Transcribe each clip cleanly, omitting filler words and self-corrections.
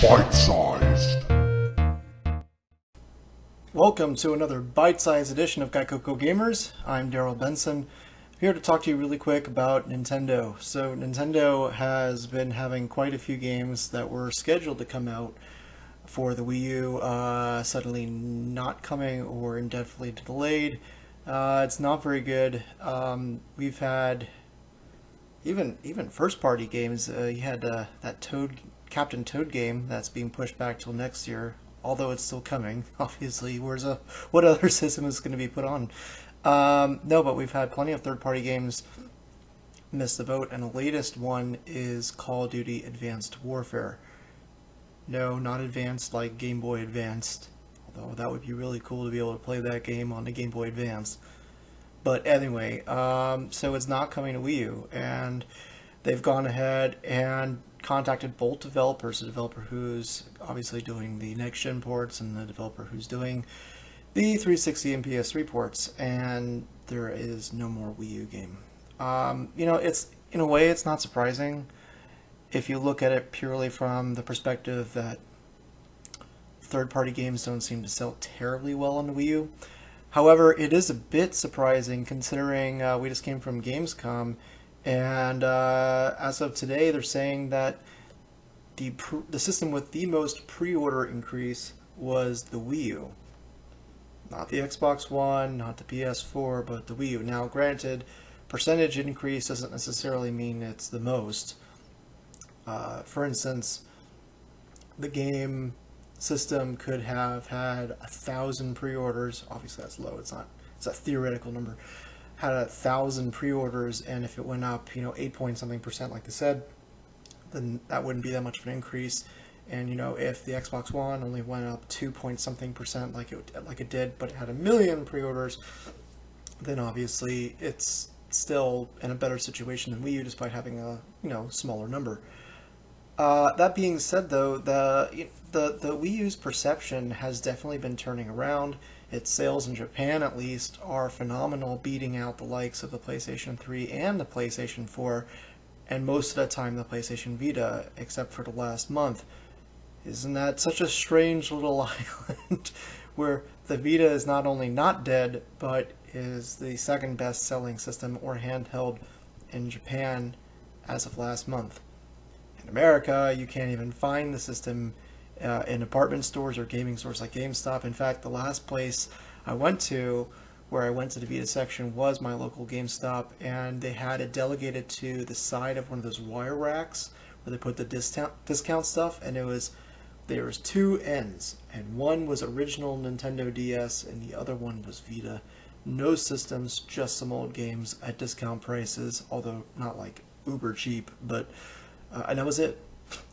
Bite-sized. Welcome to another bite-sized edition of Gaikoku Gamers. I'm Darryl Benson, here to talk to you really quick about Nintendo. So Nintendo has been having quite a few games that were scheduled to come out for the Wii U, suddenly not coming or indefinitely delayed. It's not very good. We've had even first-party games. You had that Captain Toad game that's being pushed back till next year, although it's still coming. Obviously, what other system is going to be put on? No, but we've had plenty of third-party games miss the boat, and the latest one is Call of Duty Advanced Warfare. No, not advanced like Game Boy Advanced, although that would be really cool to be able to play that game on the Game Boy Advance. But anyway, so it's not coming to Wii U, and they've gone ahead and contacted both developers, the developer who's obviously doing the next-gen ports and the developer who's doing the 360 and PS3 ports, and there is no more Wii U game. You know, it's in a way it's not surprising if you look at it purely from the perspective that third-party games don't seem to sell terribly well on the Wii U. However, it is a bit surprising considering we just came from Gamescom, and as of today they're saying that the system with the most pre-order increase was the Wii U. Not the Xbox One, not the PS4, but the Wii U. Now granted, percentage increase doesn't necessarily mean it's the most. For instance, the game system could have had 1,000 pre-orders. Obviously that's low, it's a theoretical number. Had 1,000 pre-orders, and if it went up, you know, 8-point-something% like they said, then that wouldn't be that much of an increase. And you know, if the Xbox One only went up 2-point-something% like it did, but it had 1 million pre-orders, then obviously it's still in a better situation than Wii U, despite having a smaller number. That being said, though, the Wii U's perception has definitely been turning around. Its sales in Japan, at least, are phenomenal, beating out the likes of the PlayStation 3 and the PlayStation 4, and most of the time the PlayStation Vita, except for the last month. Isn't that such a strange little island where the Vita is not only not dead, but is the second best selling system or handheld in Japan as of last month? In America, you can't even find the system in department stores or gaming stores like GameStop. In fact, the last place I went to where I went to the Vita section was my local GameStop, and they had it delegated to the side of one of those wire racks where they put the discount stuff, and there was 2 ends, and one was original Nintendo DS and the other one was Vita. No systems, just some old games at discount prices, although not like uber cheap, but and that was it.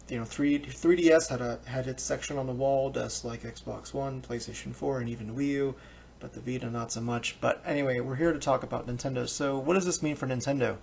You know, 3DS had its section on the wall, just like Xbox One, PlayStation 4, and even Wii U, but the Vita not so much. But anyway, we're here to talk about Nintendo. So what does this mean for Nintendo?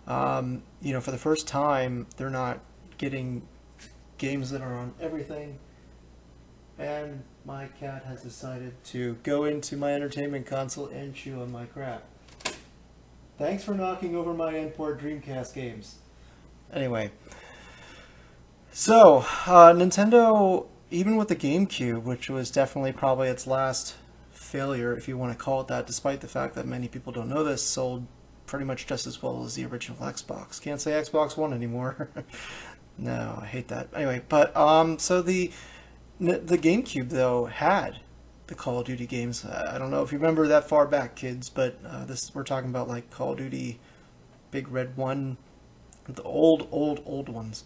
You know, for the first time, they're not getting games that are on everything, and my cat has decided to go into my entertainment console and chew on my crap. Thanks for knocking over my import Dreamcast games. Anyway, so Nintendo, even with the GameCube, which was definitely probably its last failure, if you want to call it that, despite the fact that many people don't know this, sold pretty much just as well as the original Xbox. Can't say Xbox One anymore. No, I hate that. Anyway, but so the GameCube though had the Call of Duty games. I don't know if you remember that far back, kids, but we're talking about like Call of Duty, Big Red 1, the old ones.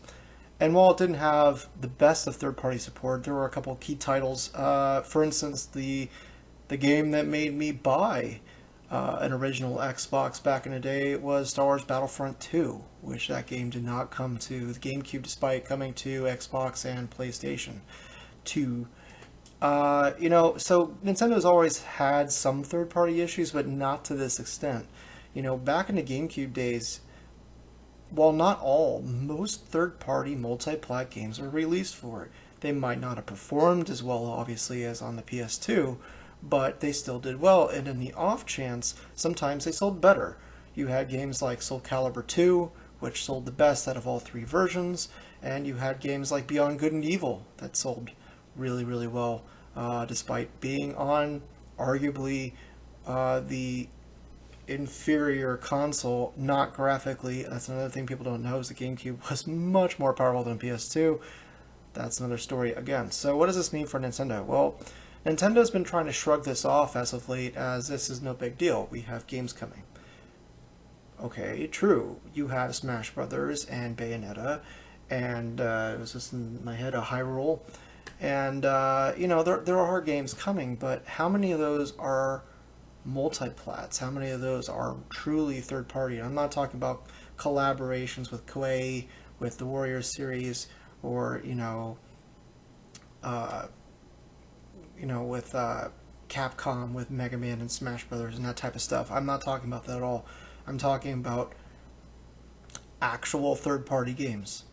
And while it didn't have the best of third-party support, there were a couple of key titles. For instance, the game that made me buy an original Xbox back in the day was Star Wars Battlefront 2, which that game did not come to the GameCube despite coming to Xbox and PlayStation 2. You know, so Nintendo's always had some third-party issues, but not to this extent. You know, back in the GameCube days, while not all, most third-party multi-plat games were released for it. They might not have performed as well, obviously, as on the PS2, but they still did well, and in the off chance, sometimes they sold better. You had games like Soul Calibur 2, which sold the best out of all three versions, and you had games like Beyond Good and Evil that sold really, really well, despite being on arguably the inferior console, not graphically. That's another thing people don't know, is the GameCube was much more powerful than PS2. That's another story again. So what does this mean for Nintendo? Well, Nintendo's been trying to shrug this off as of late, as this is no big deal. We have games coming. Okay, true. You have Smash Brothers and Bayonetta, and it was just in my head, a Hyrule. And, you know, there are games coming, but how many of those are multi-plats? How many of those are truly third-party? I'm not talking about collaborations with Koei, with the Warriors series, or, with Capcom, with Mega Man and Smash Brothers and that type of stuff. I'm not talking about that at all. I'm talking about actual third-party games,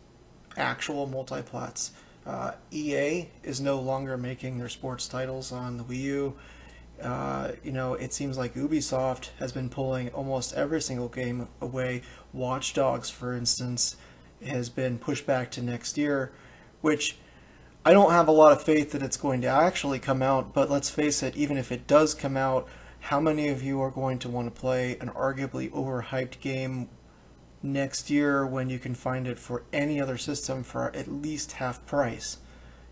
actual multi-plats. EA is no longer making their sports titles on the Wii U. It seems like Ubisoft has been pulling almost every single game away. Watch Dogs, for instance, has been pushed back to next year, which I don't have a lot of faith that it's going to actually come out, but let's face it, even if it does come out, how many of you are going to want to play an arguably overhyped game next year when you can find it for any other system for at least half price?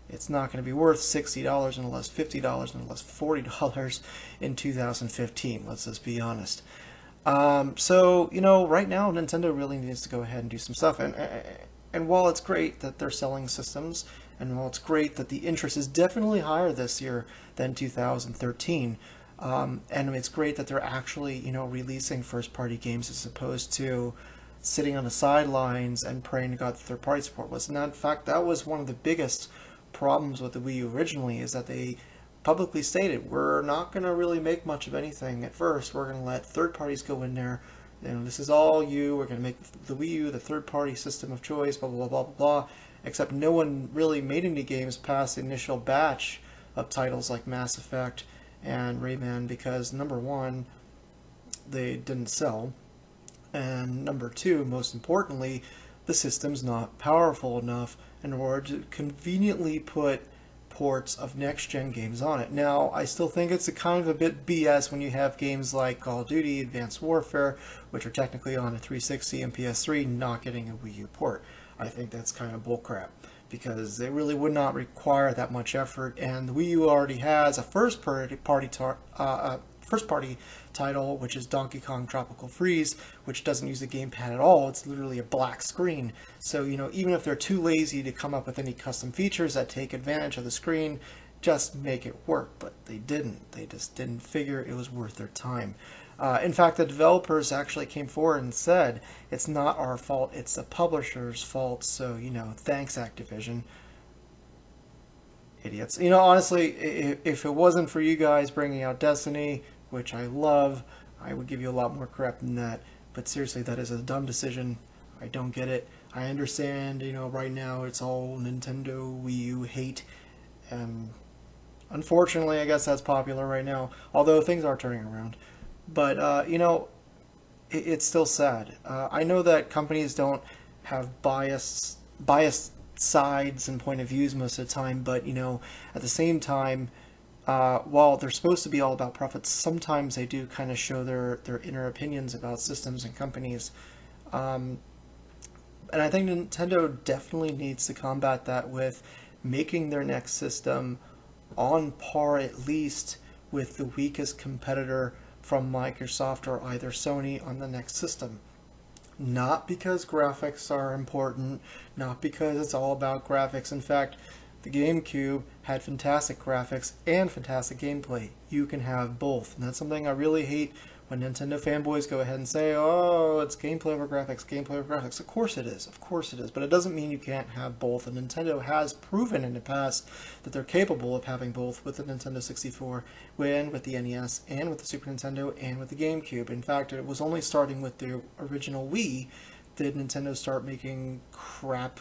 It's not going to be worth $60 unless $50 unless $40 in 2015. Let's just be honest. So right now Nintendo really needs to go ahead and do some stuff. And while it's great that they're selling systems, and while it's great that the interest is definitely higher this year than 2013, and it's great that they're actually releasing first-party games as opposed to sitting on the sidelines and praying to God that third-party support was. And in fact, that was one of the biggest problems with the Wii U originally, is that they publicly stated, we're not going to really make much of anything at first. We're going to let third parties go in there. This is all you. We're going to make the Wii U the third-party system of choice, blah, blah, blah, blah, blah. Except no one really made any games past the initial batch of titles like Mass Effect and Rayman, because number one, they didn't sell, and number two, most importantly, the system's not powerful enough in order to conveniently put ports of next-gen games on it. Now, I still think it's a kind of a bit BS when you have games like Call of Duty Advanced Warfare, which are technically on a 360 and PS3, not getting a Wii U port. I think that's kind of bullcrap, because it really would not require that much effort, and the Wii U already has a first-party title, which is Donkey Kong Tropical Freeze, which doesn't use a gamepad at all. It's literally a black screen. So, even if they're too lazy to come up with any custom features that take advantage of the screen, just make it work. But they didn't. They just didn't figure it was worth their time. In fact, the developers actually came forward and said, it's not our fault, it's the publisher's fault, so, thanks, Activision. Idiots. Honestly, if it wasn't for you guys bringing out Destiny, which I love, I would give you a lot more crap than that. But seriously, that is a dumb decision. I don't get it. I understand, right now it's all Nintendo Wii U hate. Unfortunately, I guess that's popular right now, although things are turning around. But, it's still sad. I know that companies don't have biased sides and point of views most of the time, but, at the same time, while they're supposed to be all about profits, sometimes they do kind of show their inner opinions about systems and companies. And I think Nintendo definitely needs to combat that with making their next system on par, at least, with the weakest competitor from Microsoft or either Sony on the next system. Not because graphics are important, not because it's all about graphics. In fact, the GameCube had fantastic graphics and fantastic gameplay. You can have both, and that's something I really hate when Nintendo fanboys go ahead and say, oh, it's gameplay over graphics, gameplay over graphics. Of course it is, but it doesn't mean you can't have both, and Nintendo has proven in the past that they're capable of having both with the Nintendo 64, and with the NES, and with the Super Nintendo, and with the GameCube. In fact, it was only starting with the original Wii did Nintendo start making crap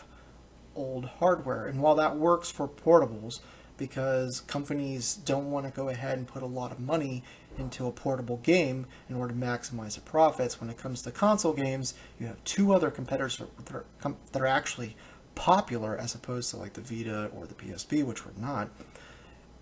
old hardware. And while that works for portables, because companies don't want to go ahead and put a lot of money into a portable game in order to maximize the profits. When it comes to console games, you have two other competitors that are actually popular as opposed to like the Vita or the PSP, which were not.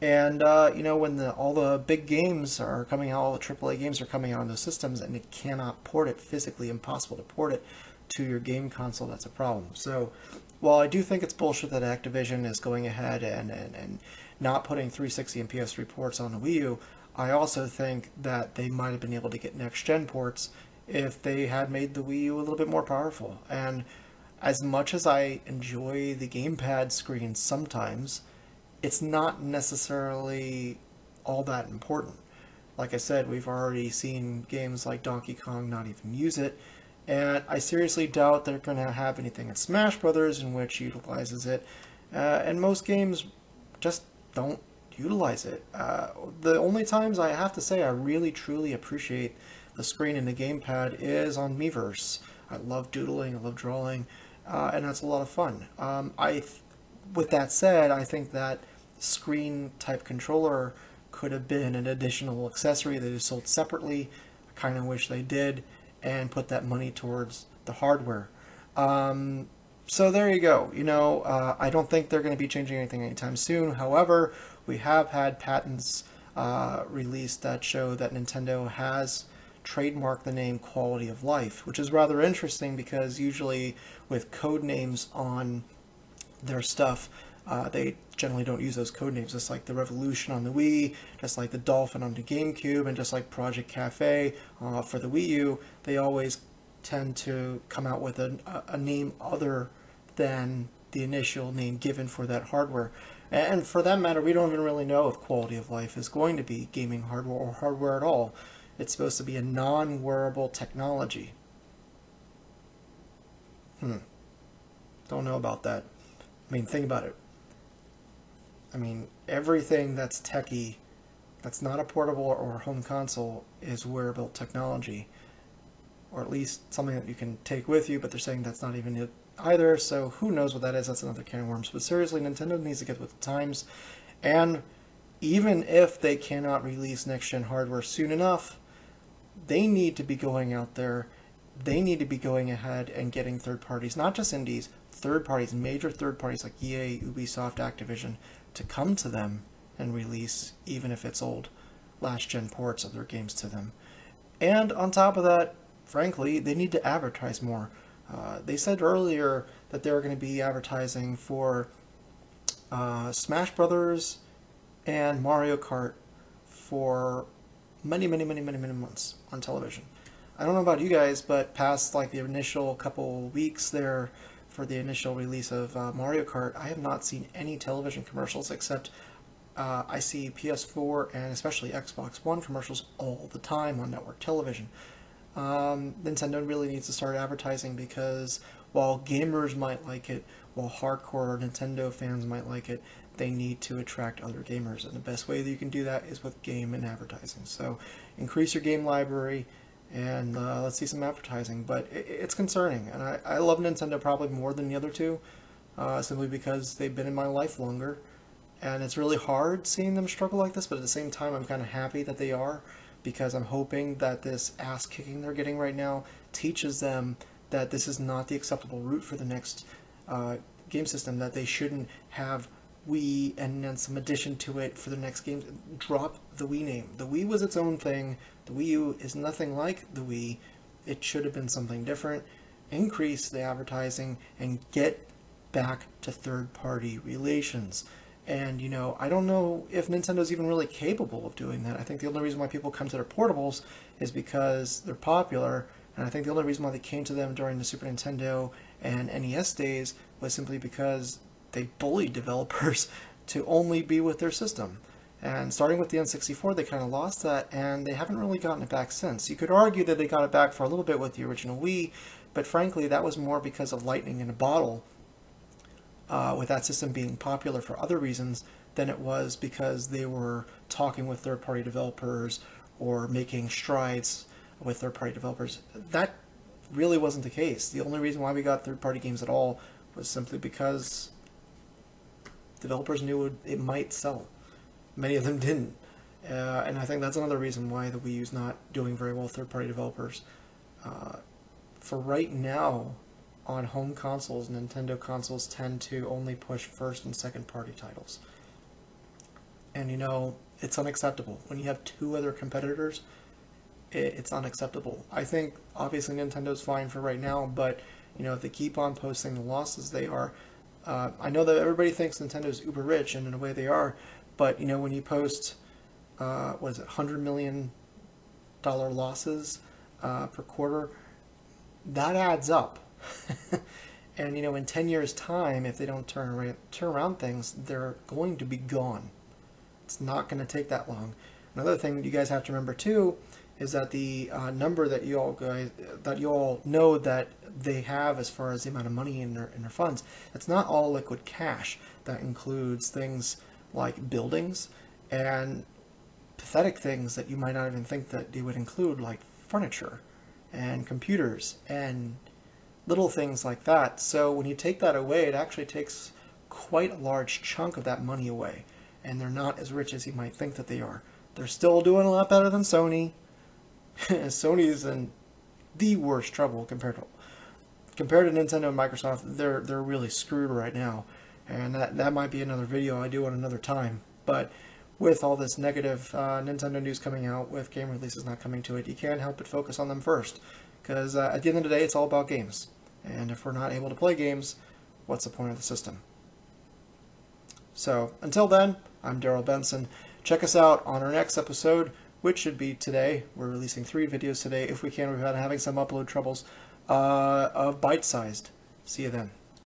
And when all the big games are coming out, all the AAA games are coming out on those systems, and it cannot port it, physically impossible to port it to your game console, that's a problem. So while I do think it's bullshit that Activision is going ahead and not putting 360 and PS3 ports on the Wii U, I also think that they might have been able to get next-gen ports if they had made the Wii U a little bit more powerful. And as much as I enjoy the gamepad screen sometimes, it's not necessarily all that important. Like I said, we've already seen games like Donkey Kong not even use it, and I seriously doubt they're going to have anything in Smash Brothers in which utilizes it, and most games just don't utilize it. The only times I have to say I really truly appreciate the screen and the gamepad is on Miiverse. I love doodling, I love drawing, and that's a lot of fun. With that said, I think that screen type controller could have been an additional accessory that is sold separately. I kind of wish they did, and put that money towards the hardware. So there you go. I don't think they're going to be changing anything anytime soon. However, we have had patents released that show that Nintendo has trademarked the name Quality of Life, which is rather interesting because usually with code names on their stuff, they generally don't use those code names, just like the Revolution on the Wii, just like the Dolphin on the GameCube, and just like Project Cafe for the Wii U. They always tend to come out with a name other than the initial name given for that hardware. And for that matter, we don't even really know if Quality of Life is going to be gaming hardware or hardware at all. It's supposed to be a non-wearable technology. Don't know about that. I mean, think about it. I mean, everything that's techie, that's not a portable or home console, is wearable technology. Or at least something that you can take with you, but they're saying that's not even it either, so who knows what that is. That's another can of worms. But seriously, Nintendo needs to get with the times, and even if they cannot release next-gen hardware soon enough, they need to be going out there, they need to be going ahead and getting third parties, not just indies, third parties, major third parties like EA, Ubisoft, Activision, to come to them and release, even if it's old, last-gen ports of their games to them. And on top of that, frankly, they need to advertise more. They said earlier that they were going to be advertising for Smash Brothers and Mario Kart for many months on television. I don't know about you guys, but past like the initial couple weeks there for the initial release of Mario Kart, I have not seen any television commercials except I see PS4 and especially Xbox One commercials all the time on network television. Nintendo really needs to start advertising because while gamers might like it, while hardcore Nintendo fans might like it, they need to attract other gamers, and the best way that you can do that is with game and advertising. So increase your game library and let's see some advertising. But it's concerning, and I love Nintendo probably more than the other two, simply because they've been in my life longer, and it's really hard seeing them struggle like this, but at the same time I'm kind of happy that they are, because I'm hoping that this ass kicking they're getting right now teaches them that this is not the acceptable route for the next game system, that they shouldn't have Wii and then some addition to it for the next game. Drop the Wii name. The Wii was its own thing. The Wii U is nothing like the Wii. It should have been something different. Increase the advertising and get back to third-party relations. And, I don't know if Nintendo's even really capable of doing that. I think the only reason why people come to their portables is because they're popular, and I think the only reason why they came to them during the Super Nintendo and NES days was simply because they bullied developers to only be with their system. And starting with the N64, they kind of lost that, and they haven't really gotten it back since. You could argue that they got it back for a little bit with the original Wii, but frankly, that was more because of lightning in a bottle, with that system being popular for other reasons than it was because they were talking with third-party developers or making strides with third-party developers. That really wasn't the case. The only reason why we got third-party games at all was simply because developers knew it might sell. Many of them didn't. And I think that's another reason why the Wii U is not doing very well with third-party developers. For right now, on home consoles, Nintendo consoles tend to only push first and second-party titles. And it's unacceptable. When you have two other competitors, it's unacceptable. I think, obviously, Nintendo's fine for right now, but, if they keep on posting the losses they are, I know that everybody thinks Nintendo's uber rich, and in a way they are, but, when you post, $100 million losses per quarter, that adds up. And, in 10 years' time, if they don't turn around things, they're going to be gone. It's not going to take that long. Another thing that you guys have to remember, too, is that the number that you all know that they have as far as the amount of money in their funds, it's not all liquid cash. That includes things like buildings and pathetic things that you might not even think that they would include, like furniture and computers and little things like that. So when you take that away, it actually takes quite a large chunk of that money away, and they're not as rich as you might think that they are. They're still doing a lot better than Sony. Sony's in the worst trouble compared to Nintendo and Microsoft. They're really screwed right now, and that might be another video I do on another time. But with all this negative Nintendo news coming out, with game releases not coming to it, you can't help but focus on them first, because at the end of the day, it's all about games. And if we're not able to play games, what's the point of the system? So until then, I'm Darryl Benson. Check us out on our next episode, which should be today. We're releasing 3 videos today if we can. We've been having some upload troubles, of Bytesized. See you then.